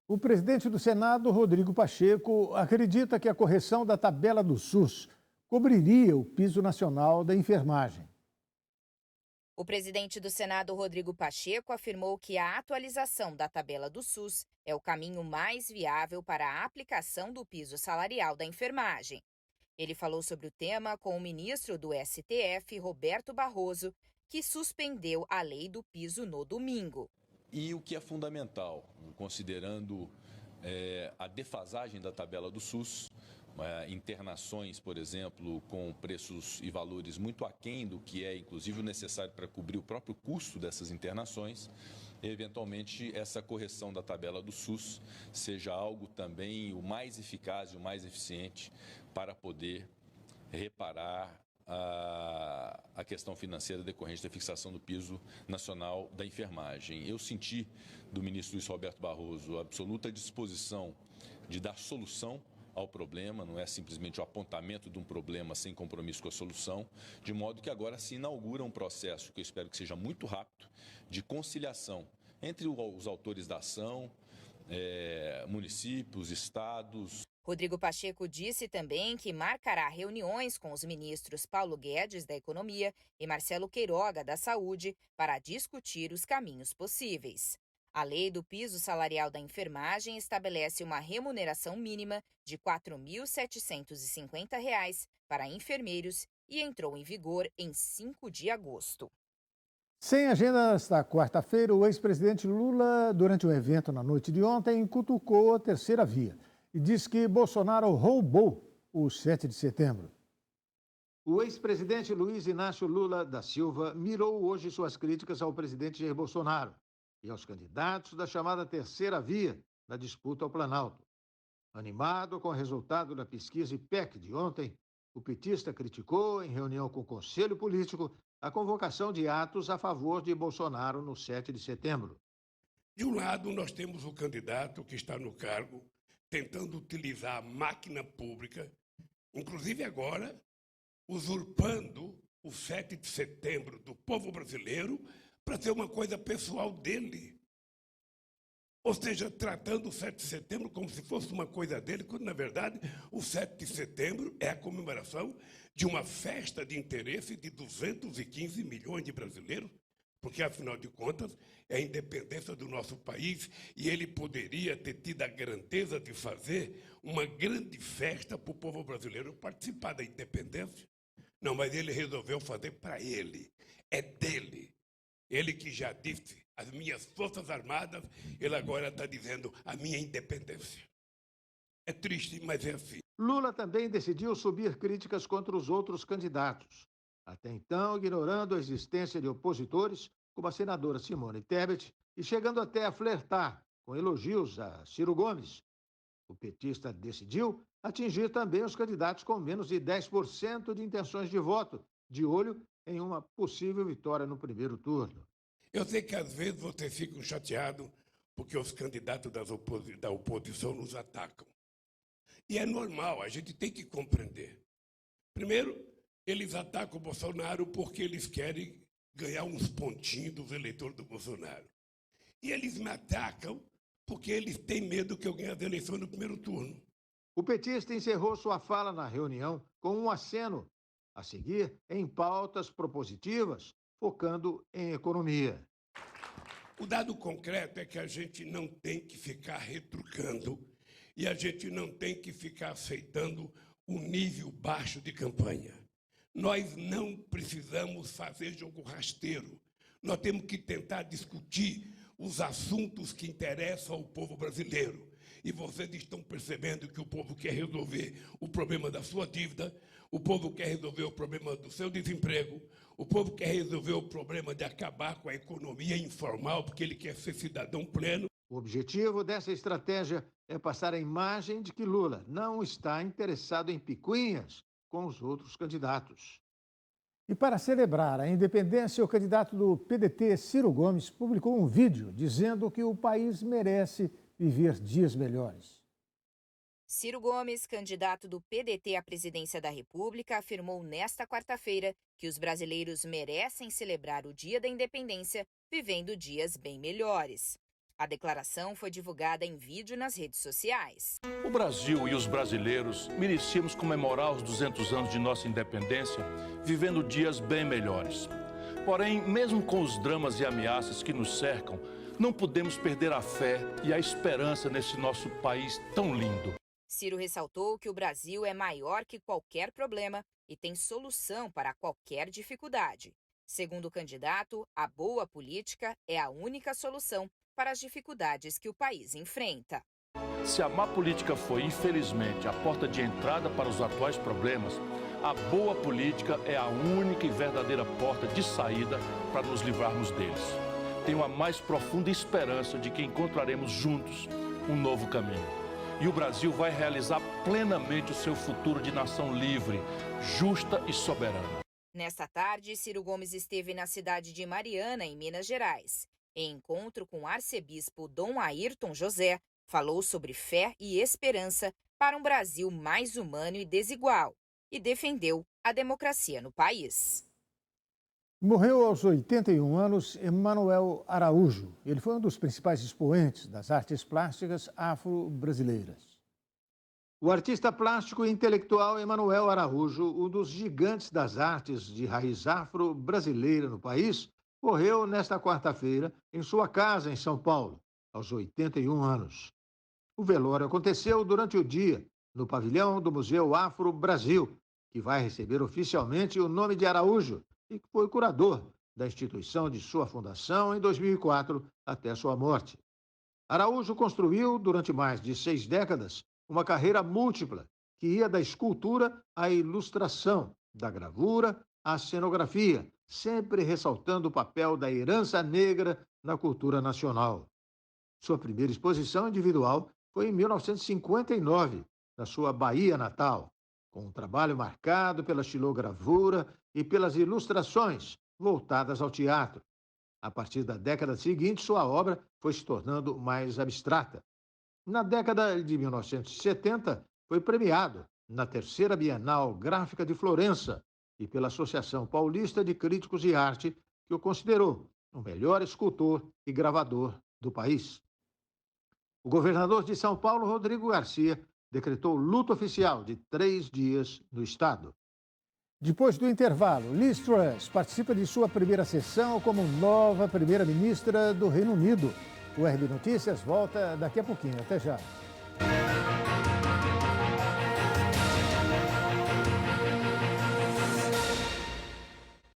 O presidente do Senado, Rodrigo Pacheco, acredita que a correção da tabela do SUS cobriria o piso nacional da enfermagem. O presidente do Senado, Rodrigo Pacheco, afirmou que a atualização da tabela do SUS é o caminho mais viável para a aplicação do piso salarial da enfermagem. Ele falou sobre o tema com o ministro do STF, Roberto Barroso, que suspendeu a lei do piso no domingo. E o que é fundamental, considerando a defasagem da tabela do SUS, internações, por exemplo, com preços e valores muito aquém do que é, inclusive, necessário para cobrir o próprio custo dessas internações, eventualmente essa correção da tabela do SUS seja algo também o mais eficaz e o mais eficiente para poder reparar a questão financeira decorrente da fixação do piso nacional da enfermagem. Eu senti do ministro Luiz Roberto Barroso a absoluta disposição de dar solução ao problema, não é simplesmente o apontamento de um problema sem compromisso com a solução, de modo que agora se inaugura um processo que eu espero que seja muito rápido, de conciliação entre os autores da ação, municípios, estados. Rodrigo Pacheco disse também que marcará reuniões com os ministros Paulo Guedes, da Economia, e Marcelo Queiroga, da Saúde, para discutir os caminhos possíveis. A lei do piso salarial da enfermagem estabelece uma remuneração mínima de R$ 4.750 para enfermeiros e entrou em vigor em 5 de agosto. Sem agenda nesta quarta-feira, o ex-presidente Lula, durante um evento na noite de ontem, cutucou a terceira via e disse que Bolsonaro roubou o 7 de setembro. O ex-presidente Luiz Inácio Lula da Silva mirou hoje suas críticas ao presidente Jair Bolsonaro e aos candidatos da chamada terceira via na disputa ao Planalto. Animado com o resultado da pesquisa IPEC de ontem, o petista criticou, em reunião com o Conselho Político, a convocação de atos a favor de Bolsonaro no 7 de setembro. De um lado, nós temos o candidato que está no cargo, tentando utilizar a máquina pública, inclusive agora, usurpando o 7 de setembro do povo brasileiro para ser uma coisa pessoal dele. Ou seja, tratando o 7 de setembro como se fosse uma coisa dele, quando, na verdade, o 7 de setembro é a comemoração de uma festa de interesse de 215 milhões de brasileiros, porque, afinal de contas, é a independência do nosso país e ele poderia ter tido a grandeza de fazer uma grande festa para o povo brasileiro participar da independência. Não, mas ele resolveu fazer para ele. É dele. Ele que já disse, as minhas forças armadas, ele agora está dizendo a minha independência. É triste, mas é assim. Lula também decidiu subir críticas contra os outros candidatos, até então ignorando a existência de opositores, como a senadora Simone Tebet, e chegando até a flertar com elogios a Ciro Gomes. O petista decidiu atingir também os candidatos com menos de 10% de intenções de voto, de olho em uma possível vitória no primeiro turno. Eu sei que às vezes vocês ficam chateados porque os candidatos da oposição nos atacam. E é normal, a gente tem que compreender. Primeiro, eles atacam o Bolsonaro porque eles querem ganhar uns pontinhos dos eleitores do Bolsonaro. E eles me atacam porque eles têm medo que eu ganhe as eleições no primeiro turno. O petista encerrou sua fala na reunião com um aceno a seguir em pautas propositivas, focando em economia. O dado concreto é que a gente não tem que ficar retrucando e a gente não tem que ficar aceitando o nível baixo de campanha. Nós não precisamos fazer jogo rasteiro. Nós temos que tentar discutir os assuntos que interessam ao povo brasileiro. E vocês estão percebendo que o povo quer resolver o problema da sua dívida, o povo quer resolver o problema do seu desemprego, o povo quer resolver o problema de acabar com a economia informal, porque ele quer ser cidadão pleno. O objetivo dessa estratégia é passar a imagem de que Lula não está interessado em picuinhas com os outros candidatos. E para celebrar a independência, o candidato do PDT, Ciro Gomes, publicou um vídeo dizendo que o país merece viver dias melhores. Ciro Gomes, candidato do PDT à presidência da República, afirmou nesta quarta-feira que os brasileiros merecem celebrar o Dia da Independência vivendo dias bem melhores. A declaração foi divulgada em vídeo nas redes sociais. O Brasil e os brasileiros merecíamos comemorar os 200 anos de nossa independência, vivendo dias bem melhores. Porém, mesmo com os dramas e ameaças que nos cercam, não podemos perder a fé e a esperança nesse nosso país tão lindo. Ciro ressaltou que o Brasil é maior que qualquer problema e tem solução para qualquer dificuldade. Segundo o candidato, a boa política é a única solução para as dificuldades que o país enfrenta. Se a má política foi, infelizmente, a porta de entrada para os atuais problemas, a boa política é a única e verdadeira porta de saída para nos livrarmos deles. Tenho a mais profunda esperança de que encontraremos juntos um novo caminho. E o Brasil vai realizar plenamente o seu futuro de nação livre, justa e soberana. Nesta tarde, Ciro Gomes esteve na cidade de Mariana, em Minas Gerais. Em encontro com o arcebispo Dom Ayrton José, falou sobre fé e esperança para um Brasil mais humano e desigual e defendeu a democracia no país. Morreu aos 81 anos Emanuel Araújo. Ele foi um dos principais expoentes das artes plásticas afro-brasileiras. O artista plástico e intelectual Emanuel Araújo, um dos gigantes das artes de raiz afro-brasileira no país, morreu nesta quarta-feira em sua casa em São Paulo, aos 81 anos. O velório aconteceu durante o dia, no pavilhão do Museu Afro-Brasil, que vai receber oficialmente o nome de Araújo e que foi curador da instituição de sua fundação em 2004 até sua morte. Araújo construiu, durante mais de 6 décadas, uma carreira múltipla que ia da escultura à ilustração, da gravura à cenografia, sempre ressaltando o papel da herança negra na cultura nacional. Sua primeira exposição individual foi em 1959, na sua Bahia natal, com um trabalho marcado pela xilogravura e pelas ilustrações voltadas ao teatro. A partir da década seguinte, sua obra foi se tornando mais abstrata. Na década de 1970, foi premiado na terceira Bienal Gráfica de Florença e pela Associação Paulista de Críticos de Arte, que o considerou o melhor escultor e gravador do país. O governador de São Paulo, Rodrigo Garcia, decretou luto oficial de 3 dias no estado. Depois do intervalo, Liz Truss participa de sua primeira sessão como nova primeira-ministra do Reino Unido. O RB Notícias volta daqui a pouquinho. Até já.